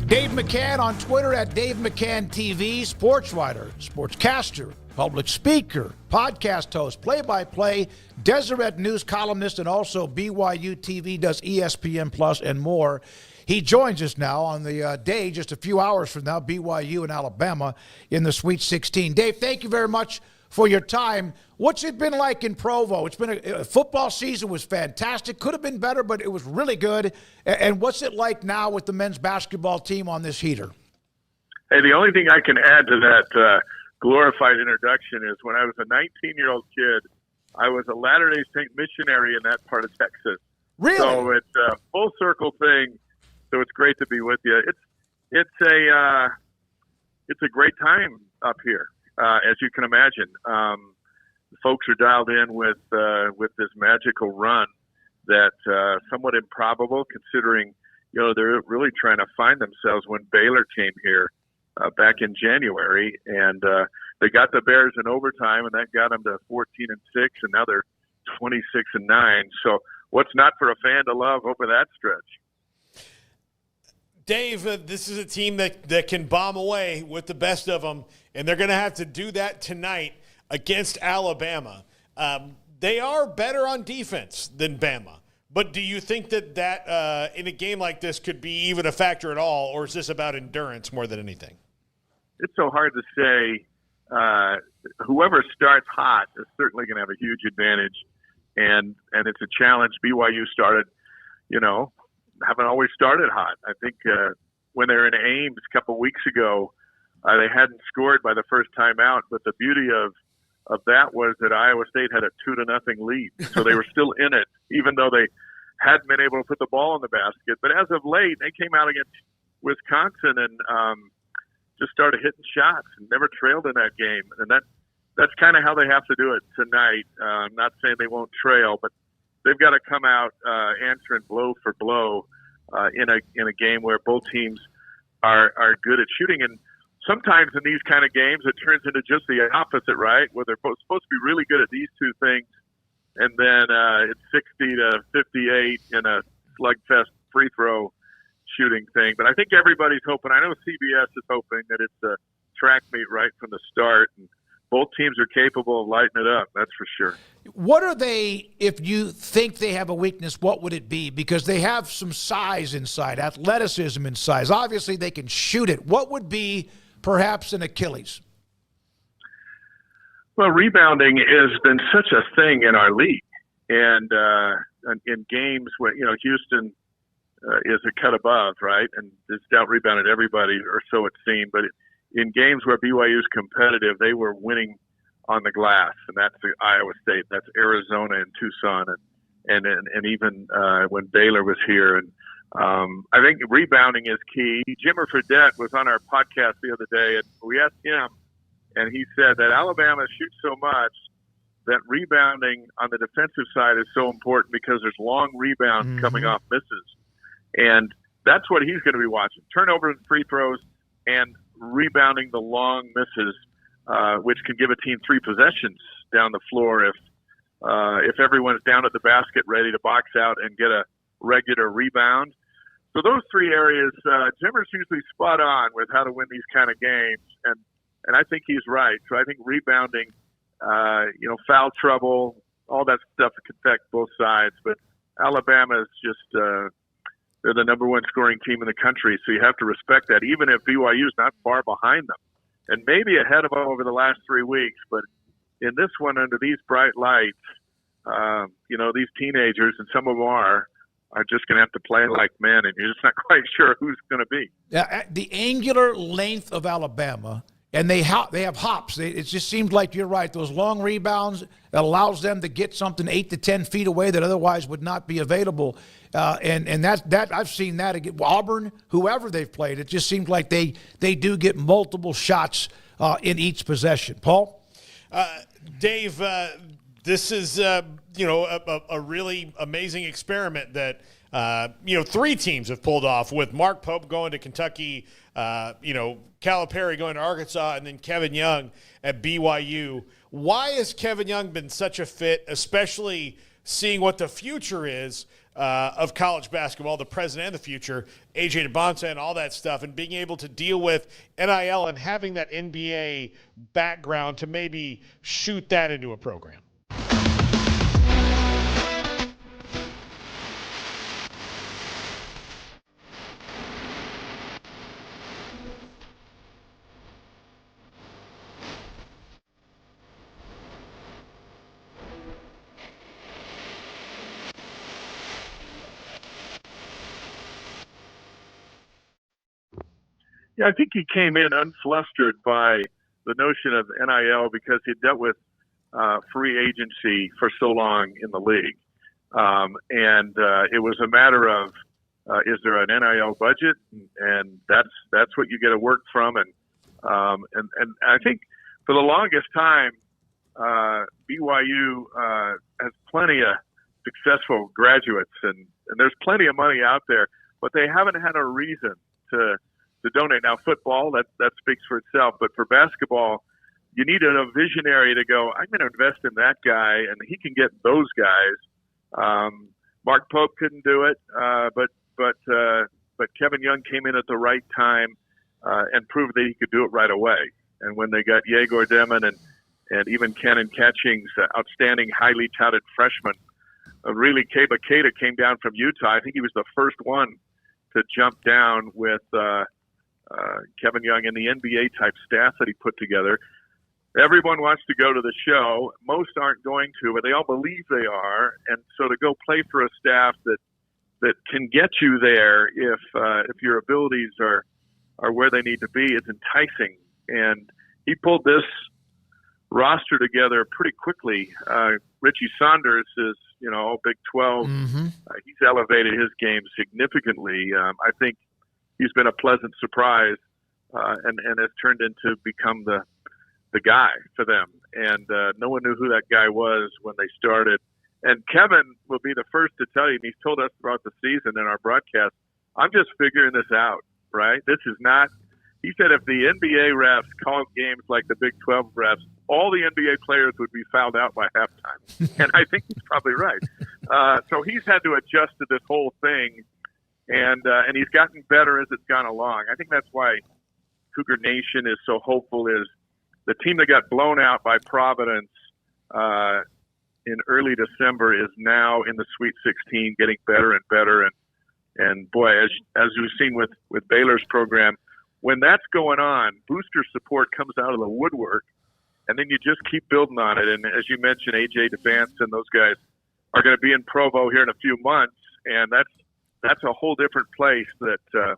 Dave McCann on Twitter at Dave McCann TV, sports writer, sportscaster, public speaker, podcast host, play-by-play, Deseret news columnist, and also BYUtv does ESPN Plus and more. He joins us now on the day, just a few hours from now, BYU and Alabama in the Sweet 16. Dave, thank you very much for your time. What's it been like in Provo? It's been a football season was fantastic. Could have been better, but it was really good. And what's it like now with the men's basketball team on this heater? Hey, the only thing I can add to that glorified introduction is when I was a 19-year-old kid, I was a Latter-day Saint missionary in that part of Texas. Really? So it's a full circle thing. So it's great to be with you. It's a great time up here, as you can imagine. Folks are dialed in with this magical run that somewhat improbable, considering they're really trying to find themselves when Baylor came here back in January, and they got the Bears in overtime, and that got them to 14-6, and now they're 26-9. So what's not for a fan to love over that stretch? Dave, this is a team that can bomb away with the best of them, and they're going to have to do that tonight against Alabama. They are better on defense than Bama, but do you think that in a game like this could be even a factor at all, or is this about endurance more than anything? It's so hard to say. Whoever starts hot is certainly going to have a huge advantage, and it's a challenge. BYU started, haven't always started hot. I think when they were in Ames a couple weeks ago, they hadn't scored by the first time out, but the beauty of that was that Iowa State had a 2-0 lead. So they were still in it, even though they hadn't been able to put the ball in the basket. But as of late, they came out against Wisconsin and just started hitting shots and never trailed in that game. And that's kind of how they have to do it tonight. I'm not saying they won't trail, but they've got to come out answering blow for blow in a game where both teams are good at shooting. And sometimes in these kind of games, it turns into just the opposite, right? Where they're both supposed to be really good at these two things, and then it's 60-58 in a slugfest free throw shooting thing. But I think everybody's hoping. I know CBS is hoping that it's a track meet right from the start, and both teams are capable of lighting it up, that's for sure. What are they, if you think they have a weakness, what would it be? Because they have some size inside, athleticism in size. Obviously, they can shoot it. What would be perhaps an Achilles? Well, rebounding has been such a thing in our league. And in games where, Houston is a cut above, right? And it's out-rebounded everybody, or so it seemed. But in games where BYU is competitive, they were winning on the glass, and that's Iowa State, that's Arizona and Tucson, and even when Baylor was here. And I think rebounding is key. Jimmer Fredette was on our podcast the other day, and we asked him, and he said that Alabama shoots so much that rebounding on the defensive side is so important because there's long rebounds coming off misses. And that's what he's going to be watching. Turnovers and free throws and rebounding the long misses, which can give a team 3 possessions down the floor if everyone's down at the basket ready to box out and get a regular rebound. So those 3 areas, Jimmer's usually spot on with how to win these kind of games, and I think he's right. So I think rebounding, foul trouble, all that stuff can affect both sides. But Alabama is just they're the number 1 scoring team in the country, so you have to respect that, even if BYU is not far behind them, and maybe ahead of them over the last 3 weeks. But in this one, under these bright lights, these teenagers, and some of them are just going to have to play like men, and you're just not quite sure who's going to be. Yeah, the angular length of Alabama, and they have hops. It just seems like you're right. Those long rebounds, that allows them to get something 8 to 10 feet away that otherwise would not be available. And that I've seen that again. Auburn, whoever they've played, it just seems like they do get multiple shots in each possession. Paul? Dave, this is a really amazing experiment that 3 teams have pulled off, with Mark Pope going to Kentucky, Calipari going to Arkansas, and then Kevin Young at BYU. Why has Kevin Young been such a fit, especially seeing what the future is of college basketball, the present and the future, AJ DeBonta and all that stuff, and being able to deal with NIL and having that NBA background to maybe shoot that into a program. Yeah, I think he came in unflustered by the notion of NIL because he dealt with free agency for so long in the league. It was a matter of, is there an NIL budget? And that's what you get to work from. And I think for the longest time, BYU has plenty of successful graduates and there's plenty of money out there, but they haven't had a reason to donate. Now, football, that speaks for itself. But for basketball, you need a visionary to go, I'm going to invest in that guy, and he can get those guys. Mark Pope couldn't do it, but Kevin Young came in at the right time and proved that he could do it right away. And when they got Yegor Demon and even Cannon Catching's outstanding, highly touted freshman, really, Keba Keita came down from Utah. I think he was the first one to jump down with Kevin Young and the NBA-type staff that he put together. Everyone wants to go to the show. Most aren't going to, but they all believe they are. And so to go play for a staff that can get you there if your abilities are where they need to be is enticing. And he pulled this roster together pretty quickly. Richie Saunders is, Big 12. Mm-hmm. He's elevated his game significantly. I think he's been a pleasant surprise and has turned into become the guy for them. And no one knew who that guy was when they started. And Kevin will be the first to tell you, and he's told us throughout the season in our broadcast, I'm just figuring this out, right? This is not – he said if the NBA refs called games like the Big 12 refs, all the NBA players would be fouled out by halftime. And I think he's probably right. So he's had to adjust to this whole thing. And he's gotten better as it's gone along. I think that's why Cougar Nation is so hopeful. Is the team that got blown out by Providence in early December is now in the Sweet 16, getting better and better. And boy, as we've seen with Baylor's program, when that's going on, booster support comes out of the woodwork, and then you just keep building on it. And as you mentioned, AJ DeBance and those guys are going to be in Provo here in a few months, and that's a whole different place that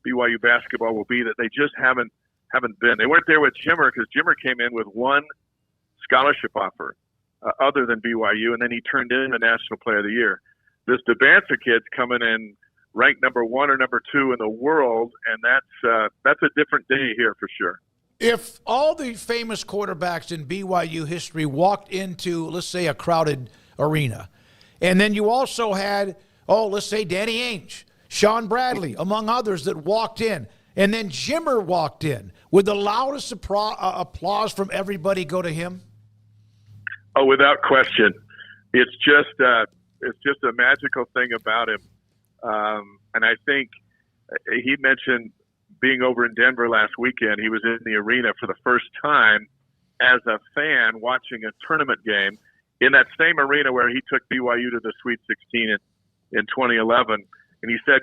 BYU basketball will be that they just haven't been. They weren't there with Jimmer because Jimmer came in with one scholarship offer other than BYU, and then he turned in the National Player of the Year. This DeBanza kid's coming in ranked number 1 or number 2 in the world, and that's a different day here for sure. If all the famous quarterbacks in BYU history walked into, let's say, a crowded arena, and then you also had let's say Danny Ainge, Sean Bradley, among others that walked in. And then Jimmer walked in. Would the loudest applause from everybody go to him? Oh, without question. It's just a magical thing about him. And I think he mentioned being over in Denver last weekend. He was in the arena for the first time as a fan watching a tournament game in that same arena where he took BYU to the Sweet 16 in 2011. And he said,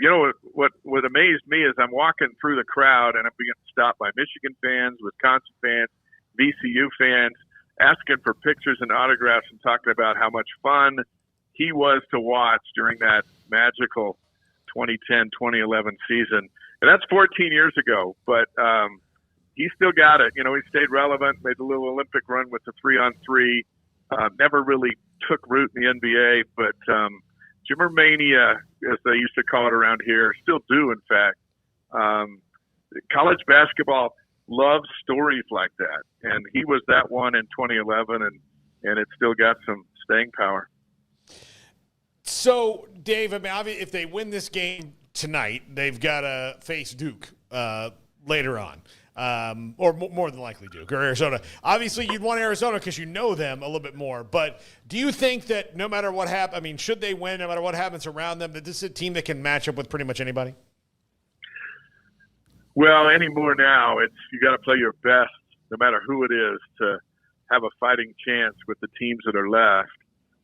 what amazed me is I'm walking through the crowd and I'm being stopped by Michigan fans, Wisconsin fans, VCU fans, asking for pictures and autographs and talking about how much fun he was to watch during that magical 2010-2011 season. And that's 14 years ago, but he still got it. He stayed relevant, made the little Olympic run with the 3-on-3, never really took root in the NBA, but Jimmer Mania, as they used to call it around here, still do, in fact. College basketball loves stories like that, and he was that one in 2011, and it still got some staying power. So, Dave, if they win this game tonight, they've got to face Duke later on. or more than likely Duke or Arizona. Obviously, you'd want Arizona because you know them a little bit more. But do you think that no matter what happens, I mean, should they win, no matter what happens around them, that this is a team that can match up with pretty much anybody? Well, anymore now, you got to play your best, no matter who it is, to have a fighting chance with the teams that are left.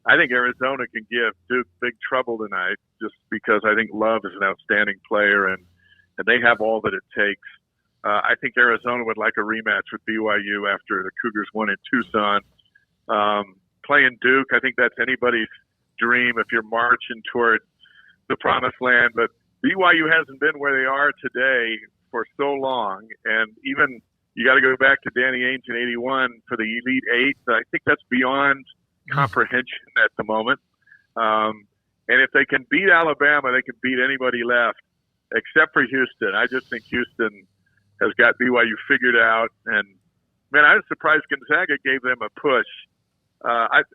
I think Arizona can give Duke big trouble tonight, just because I think Love is an outstanding player and they have all that it takes. I think Arizona would like a rematch with BYU after the Cougars won in Tucson. Playing Duke, I think that's anybody's dream if you're marching toward the promised land. But BYU hasn't been where they are today for so long, and even you got to go back to Danny Ainge in '81 for the Elite Eight. I think that's beyond comprehension at the moment. And if they can beat Alabama, they can beat anybody left, except for Houston. I just think Houston has got BYU figured out. And, man, I was surprised Gonzaga gave them a push.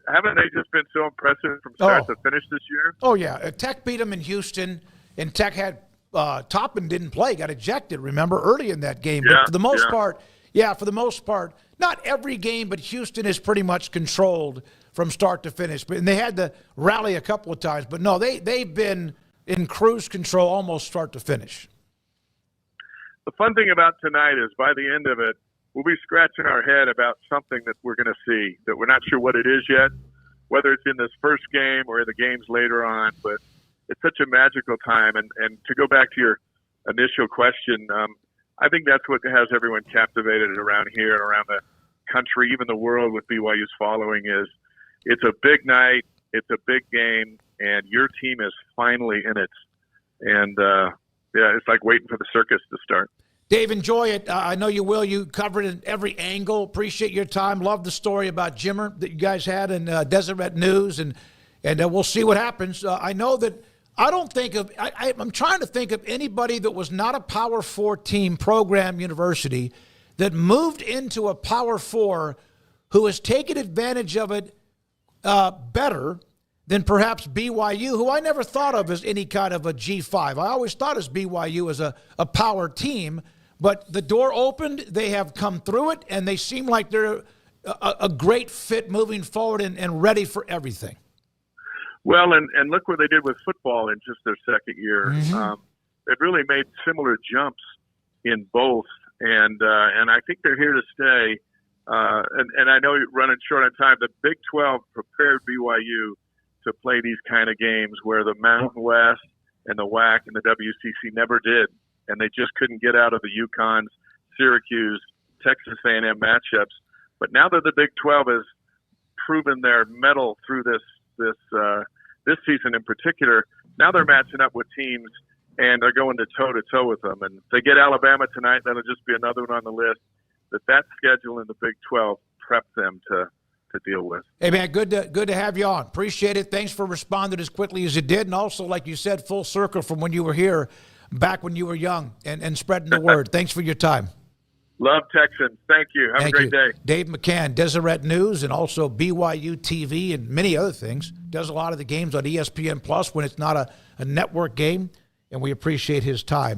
Haven't they just been so impressive from start to finish this year? Oh, yeah. Tech beat them in Houston, and Tech had Toppin didn't play, got ejected, remember, early in that game. Yeah, but for the most part, not every game, but Houston is pretty much controlled from start to finish. And they had to rally a couple of times. But, no, they've been in cruise control almost start to finish. The fun thing about tonight is by the end of it, we'll be scratching our head about something that we're going to see, that we're not sure what it is yet, whether it's in this first game or in the games later on. But it's such a magical time. And to go back to your initial question, I think that's what has everyone captivated around here and around the country, even the world with BYU's following is it's a big night, it's a big game, and your team is finally in it. And, it's like waiting for the circus to start. Dave, enjoy it. I know you will. You covered it at every angle. Appreciate your time. Love the story about Jimmer that you guys had in Deseret News, and we'll see what happens. I know that I'm trying to think of anybody that was not a Power 4 team program university that moved into a Power 4 who has taken advantage of it better than perhaps BYU, who I never thought of as any kind of a G5. I always thought as BYU as a power team, but the door opened, they have come through it, and they seem like they're a great fit moving forward and ready for everything. Well, and look what they did with football in just their second year. Mm-hmm. They've really made similar jumps in both, and I think they're here to stay. And I know you're running short on time. The Big 12 prepared BYU to play these kind of games where the Mountain West and the WAC and the WCC never did, and they just couldn't get out of the UConns, Syracuse, Texas A&M matchups. But now that the Big 12 has proven their mettle through this season in particular, now they're matching up with teams and they're going to toe-to-toe with them. And if they get Alabama tonight, that'll just be another one on the list that schedule in the Big 12 prepped them to deal with. Hey, man, good to have you on. Appreciate it. Thanks for responding as quickly as you did. And also, like you said, full circle from when you were here back when you were young and spreading the word. Thanks for your time. Love Texans. Thank you. Have a great day. Dave McCann, Deseret News, and also BYUtv and many other things. Does a lot of the games on ESPN Plus when it's not a network game, and we appreciate his time.